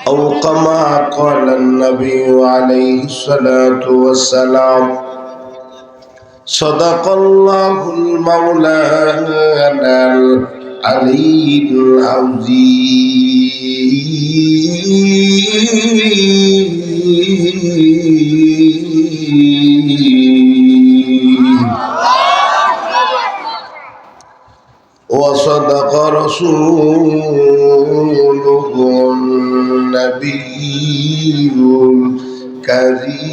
أو كما قال النبي عليه الصلاة والسلام صدق الله المولانا العلي العظيم وصدق رسوله النبي الكريم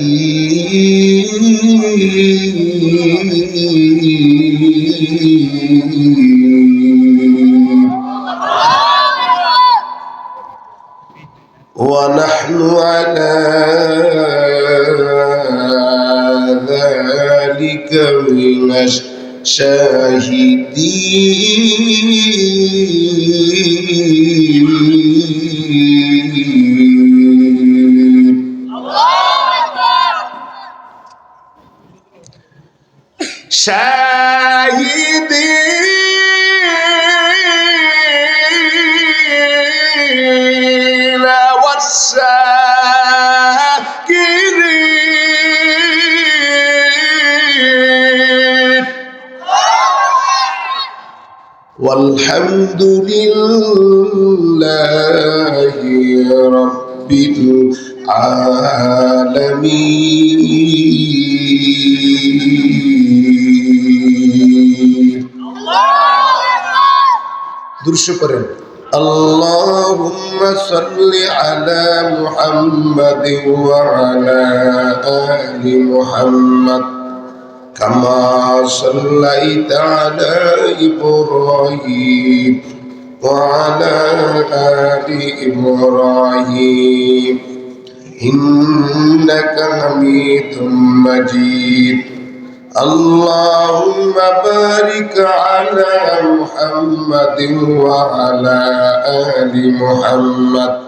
ونحن على ذلك من الشاهدين شاهدين والشاكرين والحمد لله رب العالمين দুরূদ করেন اللهم صل على محمد وعلى آل محمد كما صليت على إبراهيم وعلى آل إبراهيم إنك حميد مجيد اللهم بارك على محمد وعلى آل محمد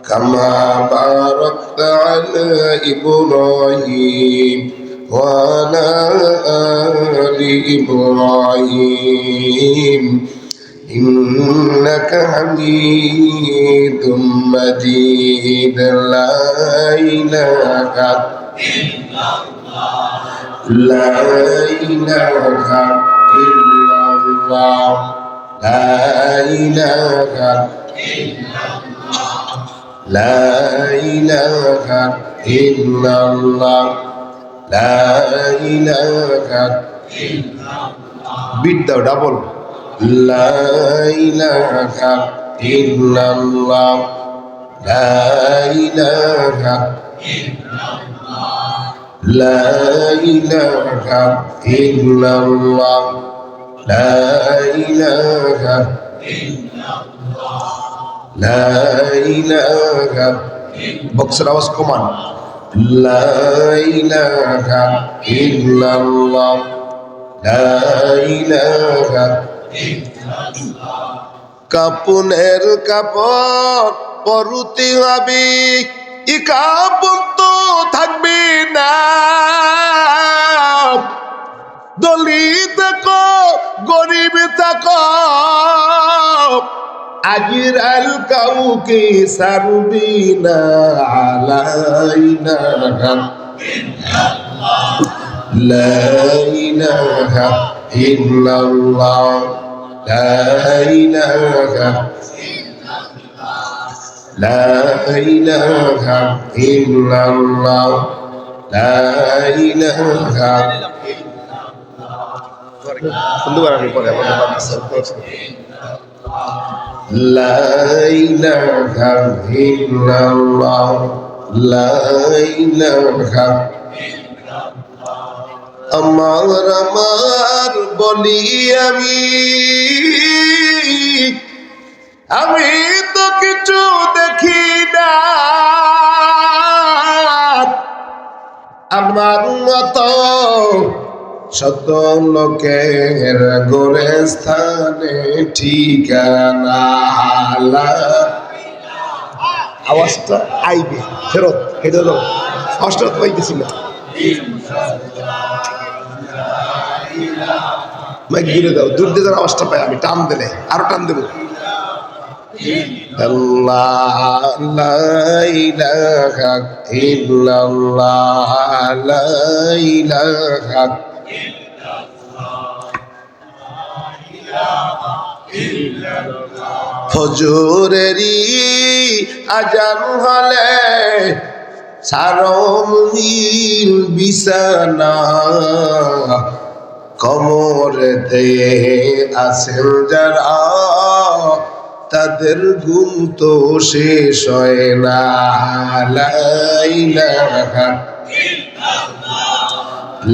كما باركت على إبراهيم وعلى آل إبراهيم إنك حميد مجيد لا إله إلا الله لا إله إلا الله لا إله إلا الله لا إله إلا الله لا إله إلا الله বিদ্যা ডাবল لا إله إلا الله لا إله إلا الله لا إله إلا الله لا إله إلا الله لا إله বক্সের আওয়াজ কমান لا إله إلا الله لا إله إلا الله কাপনের কাপড় পরতে হবে ই কাপড় তো থাকবে না দলিত থাকো গরিব থাকো আজরাল কাউকে সারবি না আলাইনা লা ইলাহা ইল্লাল্লাহ লা ইলাহা لا إله إلا الله لا إله لا إله إلا الله لا إله আমার আমার বলি আমি তো কিছু দেখি না আমার মতো শত লোকের গোরস্থানে ঠিকানা আওয়াজটা আইবে ফেরত এটা হলো অষ্টত পাইতেছিল মাইক দূরে দাও দূর দিয়ে আওয়াজটা পাই আমি টান দিলে আরো টান দেবো আল্লাহ লা ইলাহা ইল্লাল্লাহ লা ইলাহা ফজরেরই আজান হলে সারমুনির বিছানা কবরেতে আছেন যারা তাদের ঘুম তো শেষ হয় না লা ইলাহা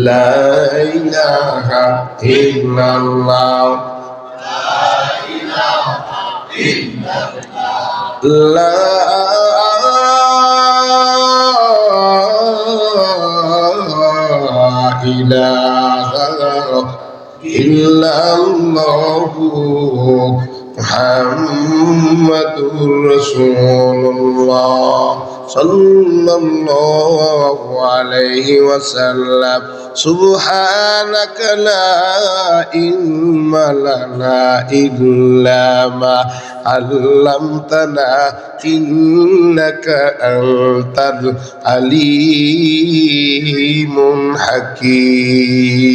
লা ইলাহা ইল্লাল্লাহ লা ইলাহা ইল্লাল্লাহু মুহাম্মাদুর রাসূলুল্লাহ সাল্লাল্লাহু আলাইহি ওয়াসাল্লাম সুবহানাকা লা ইলমা লানা ইল্লা মা আল্লামতানা ইন্নাকা আনতাল আলিমুল হাকীম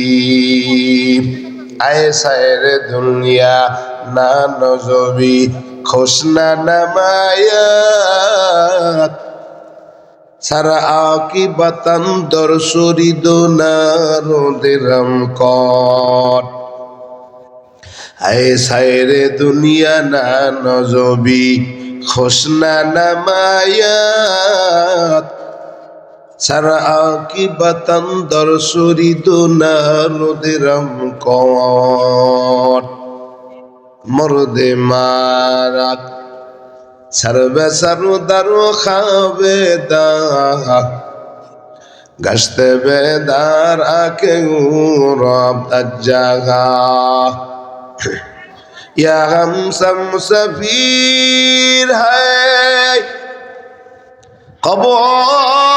আয়ে সায়রে দুনিয়া না নজবি খোসনা নামায়াত সারা আকিবাতান দর্শরিদ নারদেরম কট আয়ে সায়রে দুনিয়া না নজবি খোসনা নামায়াত সারা আকিবাতান দর্শরিদ নারদেরম কট মরদে মারাত সর্বে সরদারু খাবে দা গশতে বেদার আকে রব তজ্জাগা ইয়া হামসম মুসাফির হ্যায় কবর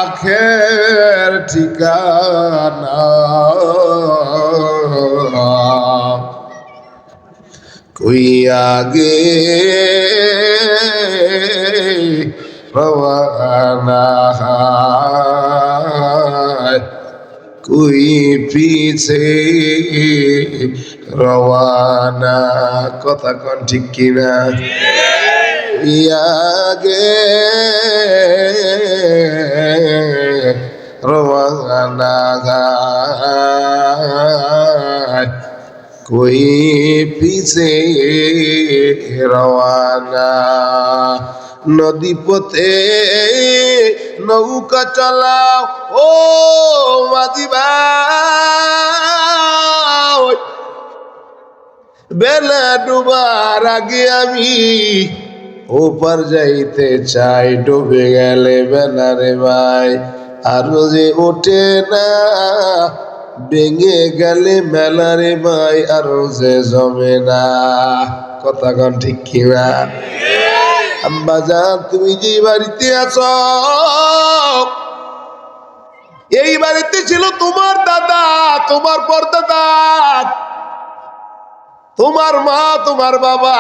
আখের ঠিকানা कोई आगे रवाना है कोई पीछे रवाना कथा कौन ठीक की ना आगे रवाना है कोई पीछे रवाना नदी पथे नौका चलाओ ओ मादी भाई बेला डुबार आगे आमी ऊपर जाइते चाই डूबे गेले बेला रे भाई আর যে ওঠে না ভেঙে গেলে মেলারে ভাই আর যে জমে না কথা কোন ঠিক কিনা আম্বাজান তুমি যে বাড়িতে আছো এই বাড়িতে ছিল তোমার দাদা তোমার পরদাদা তোমার মা তোমার বাবা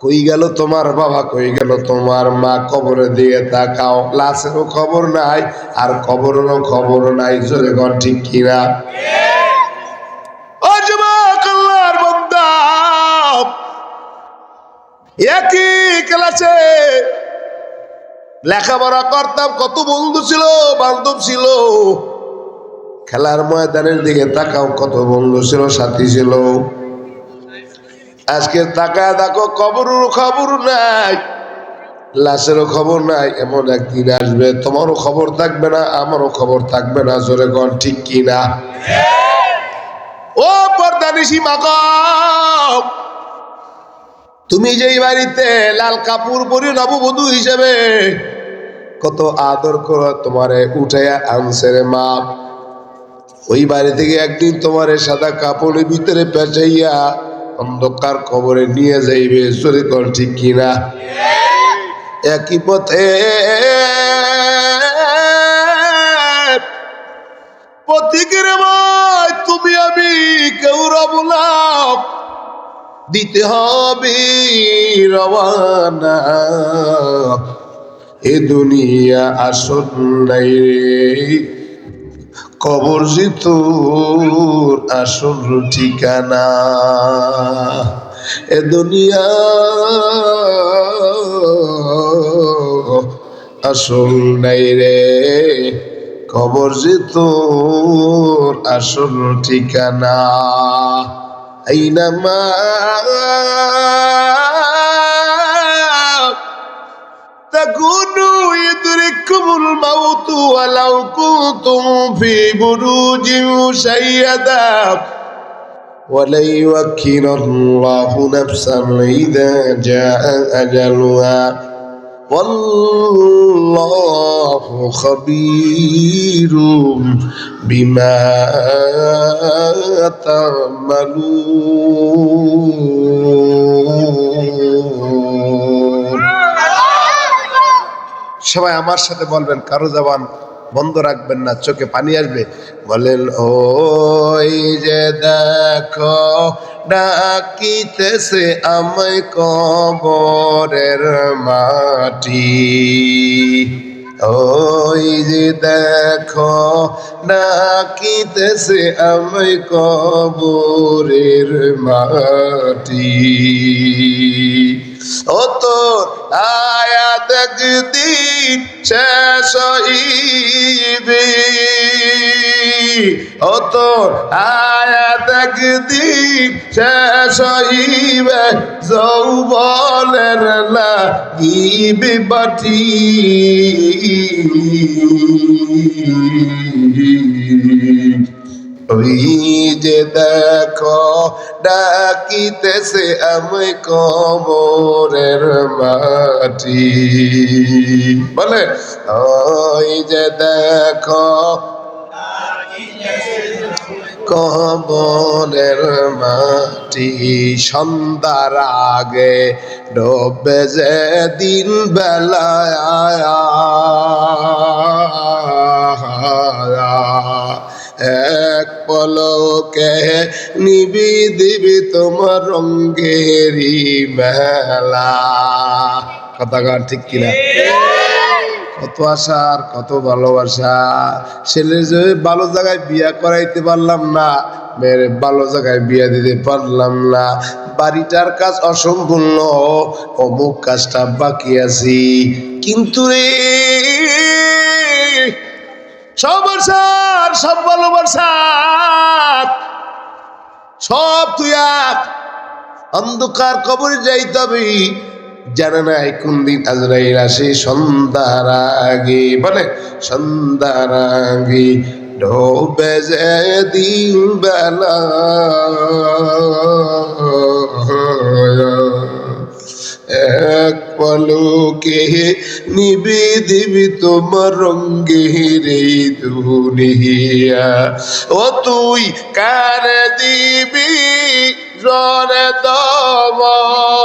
কই গেল তোমার বাবা কই গেল তোমার মা কবরে দিয়ে তাকাও লাশেরও খবর নাই আর কবরেরও খবর নাই জোরে কোন ঠিক কিনা ও যুবক আল্লাহর বান্দা একই ক্লাসে লেখাপড়া করতাম কত বন্ধু ছিল বান্ধব ছিল খেলার ময়দানের দিকে তাকাও কত বন্ধু ছিল সাথী ছিল আজকে তাকায় দেখো কবরেরও খবর নাই লাশেরও খবর নাই এমন একদিন আসবে তোমারও খবর থাকবে না আমারও খবর থাকবে না জোরে কোন ঠিক কিনা ও পর্দানিশি মাগো তুমি যেই বাড়িতে লাল কাপড় পরে নববধূ হিসেবে কত আদর করে তোমারে উঠাইয়া আনছে রে মা ওই বাড়ি থেকে একদিন তোমারে সাদা কাপড়ের ভিতরে পেঁচাইয়া অন্ধকার কবরে নিয়ে যাইবে জোরে কোন ঠিক কিনা একই পথে পথিকের ভাই তুমি তুমি আমি কেউ রব না, দিতে হবে রওয়ানা। এ দুনিয়া আসল নাই রে, কবর যে তোর আসল ঠিকানা। এ দুনিয়া আসল নাই রে, কবর যে তোর আসল ঠিকানা। আইনামা تكونوا يدرككم الموت ولو كنتم في بروج مشيدة ولن يوكل الله نفسا إذا جاء أجلها والله خبير بما تعملون। সবাই আমার সাথে বলবেন, কারো জবান বন্ধ রাখবেন না, চোখে পানি আসবে। বলেন, ওই যে দেখো ডাকিতেছে আমায় কবরের মাটি, ওই যে দেখো ডাকিতেছে আমায় কবরের মাটি। ও তোর আয়াত একদিন শেষ হইবে, ও তোর আয়াত একদিন শেষ হইবে, যৌবনের লাগিবে বাটি। ওই যে দেখো ডাকিতেছে আমি কবরের মাটি। বলে, ওই যে দেখো কবরের মাটি, সন্ধ্যার আগে ডোবে যে দিন বেলায়, এক পলকে নিবি দিবি তোমার রঙ্গেরি মেলা। কথা গান ঠিক কিনা? কত আশা আর কত ভালোবাসা। ছেলে যে ভালো জায়গায় বিয়া করাইতে পারলাম না, মেয়ের ভালো জায়গায় বিয়া দিতে পারলাম না, বাড়িটার কাজ অসম্পূর্ণ, অমুক কাজটা বাকি আছি। কিন্তু রে সব আশার সব ভালোবাসা সব তুই অন্ধকার কবরে যাইতে হবে, জানে নাই কোন দিন আজরাইল আসে। সন্ধ্যার আগে, বলে সন্ধ্যার আগে ডোবে যে দিন বেলা, এক পলকে নিবি দিবি তোমার রঙ্গের এই দুনিয়া। ও তুই কার দিবি জরে দমক,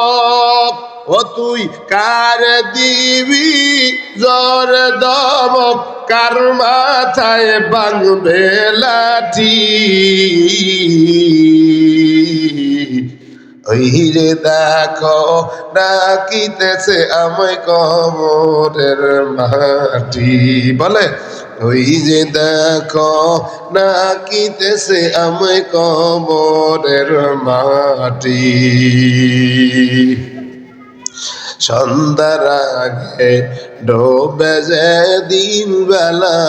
ও তুই কার দিবি জরে দমক, কার মাথায় বাঁধবে লাঠি। ওই যে দেখো ডাকিতেছে আমায় কবরের মাটি। বলে, ওই যে দেখো ডাকিতেছে আমায় কবরের মাটি। সন্ধ্যার আগে ডোবে যে দিন বেলা,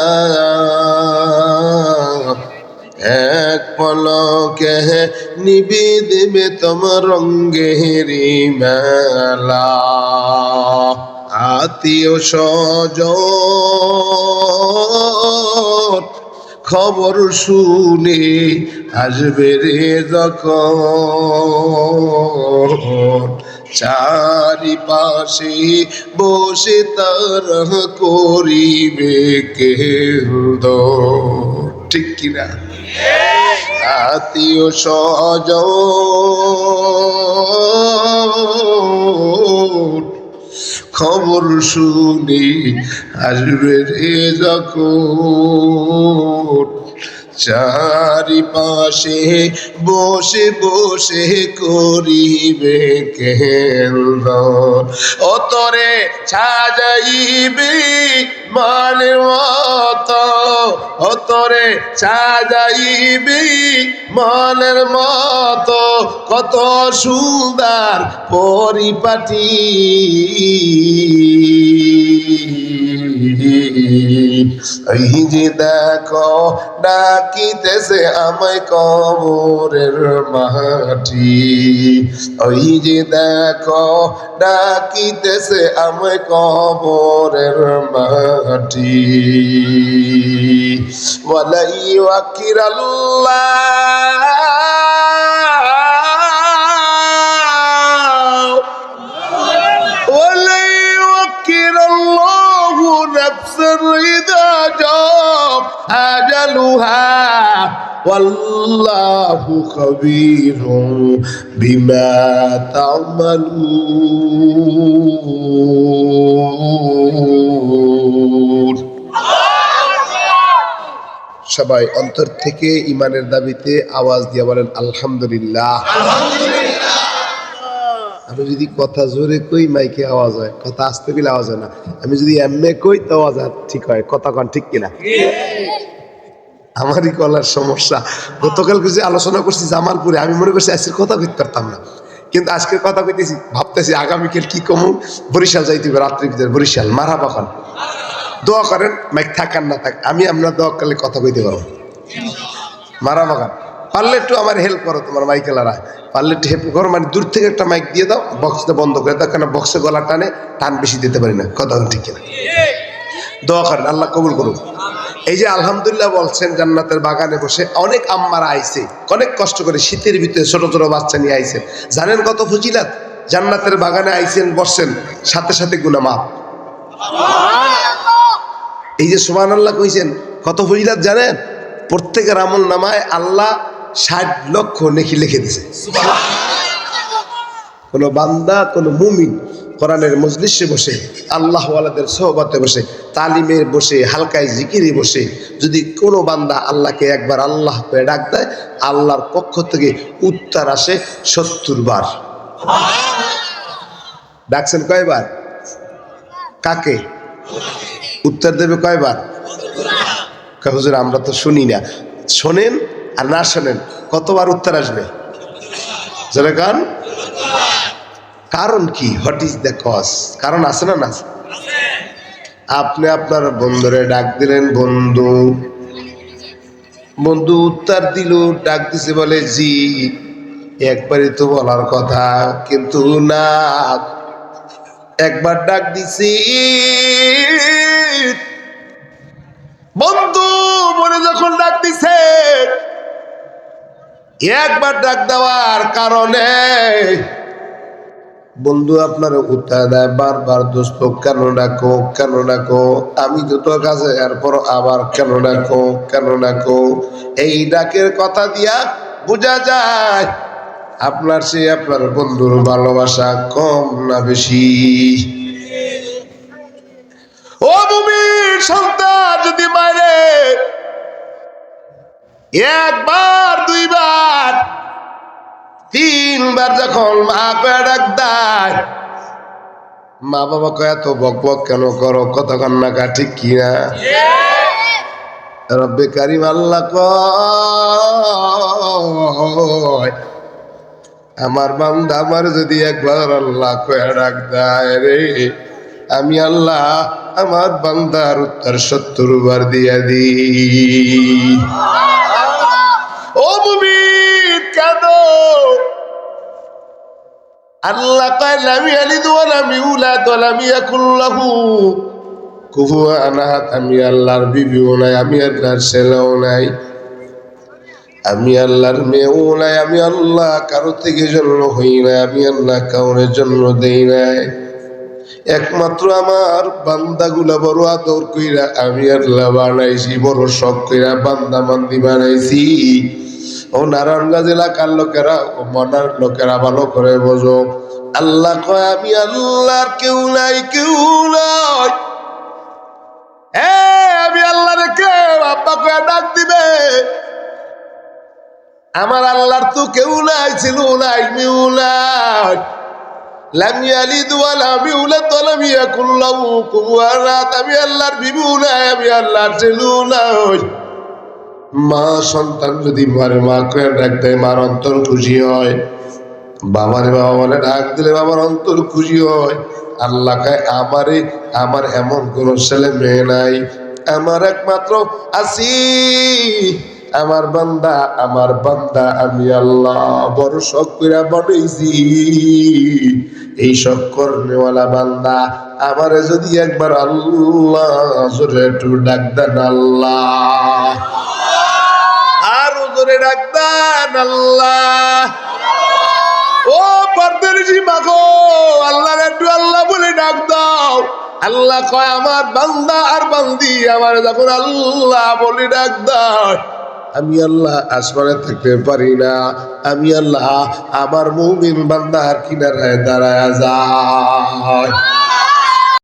এক পলকে নিবি দিবে তোমার রঙ্গেরি মেলা। আত্মীয় স্বজন খবর শুনে আসবে রে যখন, চারিপাশে বসে তারা করিবে কেন্দ্র। ঠিক কিনা? আত্মীয় স্বজন খবর শুনি আসবে রে যখন, চারিপাশে বসে বসে করিবে কেন্দন ও তোরে সাজাইবে মানের মতো ও তোরে সাজাইবে মনের মতো কত সুন্দর পরিপাটি এই যে দেখো ডাকিতেছে আমায় কবরের মাটি ওই যে দেখো ডাকিতেছে আমায় কবরের মাটি ওয়ালাই ওয়াকিরাল্লাহ ওয়ালাই ওয়াকিরাল্লাহু নাফসান ইযা জাআ আজালুহা ওয়াল্লাহু খাবীরুম বিমা তা'মালুন। সবাই অন্তর থেকে ইমানের দাবিতে আওয়াজ দিয়ে বলেন আলহামদুলিল্লাহ। আমি যদি কথা জোরে কই মাইকে আওয়াজ হয়, কথা আস্তে দিলে আওয়াজ হয় না। আমি যদি এমএ কই তো আওয়াজ ঠিক হয়। কথা কন ঠিক কিনা? আমারই গলার সমস্যা। গতকাল কিছু আলোচনা করছি জামালপুরে, আমি মনে করছি আজকের কথা কইতে পারতাম না, কিন্তু আজকের কথা কইতেছি, ভাবতেছি আগামীকাল কি কমু। বরিশাল যাইতে হবে রাত্রির ভিতরে, বরিশাল মারহাবা খান। দোয়া করেন মাইক থাকার না থাক, আমি আপনার দোয়া করলে কথা কইতে পারবো। মারহাবা খান। পারলে একটু আমার হেল্প করো, তোমার মাইকেলারা পারলে একটু হেল্প করো, মানে দূর থেকে একটা মাইক দিয়ে দাও, বক্সটা বন্ধ করে দাও, কেন বক্সে গলা টানে, টান বেশি দিতে পারি না। কথা ঠিক কিনা? দোয়া করেন, আল্লাহ কবুল করুন। এই যে আলহামদুলিল্লাহ বলছেন, জান্নাতের বাগানে বসে অনেক আম্মারা আইছে, অনেক কষ্ট করে শীতের ভিতরে ছোট ছোট বাচ্চা নিয়ে আইছেন। জানেন কত ফজিলাত? জান্নাতের বাগানে আইছেন, বসছেন, সাথে সাথে গুনাহ মাফ। এই যে সুবহানাল্লাহ কইছেন, কত ফজিলাত জানেন? প্রত্যেকের আমল নামায় আল্লাহ 60 লক্ষ নেকি লিখে দিয়েছে। কোন বান্দা, কোন মুমিন কোরআনের মজলিসে বসে, আল্লাহ ওয়ালাদের সোহবতে বসে, তালিমের বসে, হালকায় জিকিরে বসে যদি কোনো বান্দা আল্লাহকে একবার আল্লাহ করে ডাক দেয়, আল্লাহর পক্ষ থেকে উত্তর আসে 70 বার। ডাকছেন কয়বার? কাকে? উত্তর দেবে কয়বার? হুজুর আমরা তো শুনি না। শোনেন আর না শোনেন, কতবার উত্তর আসবে? যারা গান, কারণ কি? What is the cause? কারণ আছে না? না, আপনি আপনার বন্ধুরে ডাক দিলেন, বন্ধু বন্ধু উত্তর দিল, ডাক দিছে, বলে জি, একবারই তো বলার কথা, কিন্তু না, একবার ডাক দিছি। বন্ধু মনে যখন ডাক দিছে, একবার ডাক দেওয়ার কারণে বন্ধু আপনার উত্তর দেয় বারবার, দোস্ত কেন ডাকো, কেন ডাকো, আমি তো তোর কাছে, এরপর আবার কেন ডাকো, কেন ডাকো। এই ডাকের কথা দিয়া বোঝা যায় আপনার সে আপনার বন্ধুর ভালোবাসা কম না বেশি। ও মুমিন সন্তান, যদি মারে একবার, দুইবার, 3 বার যখন মা কয়ে ডাক দেয়, মা বাবা কয়ে এত বক বক কেন করো, কথা কান্না কা ঠিক কিনা? রব্বে কারিম আল্লাহ কয়, আমার বান্দা আমার যদি একবার আল্লাহ কয়ে ডাক দেয় রে, আমি আল্লাহ আমার বান্দার উত্তর 70 বার দিয়া দিই। ও মুমিন কেন? আল্লাহ কয় লাম ইয়ালিদ ওয়া লাম ইউলাদ ওয়া লাম ইয়াকুল লাহু কুফুয়ান আহাদ। আমি আল্লাহর বিবিও নাই, আমি আল্লাহর ছেলেও নাই, আমি আল্লাহর মেয়েও নাই, আমি আল্লাহ কারো থেকে জন্ম হই নাই, আমি আল্লাহ কাউরের জন্ম দেই নাই। একমাত্র আমার বান্দাগুলা বড় আদর কইরা আমি আল্লাহ বানাইছি, বড় শখ কইরা বান্দা বান্দি বানাইছি। ও নারায়ণগঞ্জ এলাকার লোকেরা, ও মনার লোকেরা ভালো করে বোঝো, আল্লাহ কয় আমি আল্লাহর কেউ নাই, কেউ নাই। আমি আল্লাহরে কেউ আব্বা কয়ে ডাক দিবে, আমার আল্লাহর তো কেউ নাই, ছিল নাই, মিউ নাই। লাম ইয়ালিদ ওয়া লাম ইউলাদ ওয়া লাম ইয়াকুল লাহু কুফুয়ান আহাদ। আমি আল্লাহর বিবু নাই, আমি আল্লাহর ছেলেও নাই। মা সন্তান যদি মারে মা করে ডাক দেয়, মার অন্তর খুশি হয়। বাবারে বাবা বলে ডাক দিলে বাবার অন্তর খুশি হয়। আল্লাহ কয় আমারে, আমার এমন কোন ছেলে মেয়ে নাই, আমার একমাত্র আছি আমার বান্দা, আমার বান্দা আমি আল্লাহ বড় শখ কইরা বানাইছি। এই শখ করনেওয়ালা বান্দা আমারে যদি একবার আল্লাহ জোরে একটু ডাক দেন আল্লাহ, আরো জোরে ডাক দেন আল্লাহ। ও পরদেশি মাগো, আল্লাহর একটু আল্লাহ বলে ডাক দাও। আল্লাহ কয় আমার বান্দা আর বান্দি আমার যখন আল্লাহ বলে ডাক দাও, আমি আল্লাহ আসমানে থাকতে পারি না, আমি আল্লাহ আমার মুমিন বান্দার কিনারায় দাঁড়ায় যায়।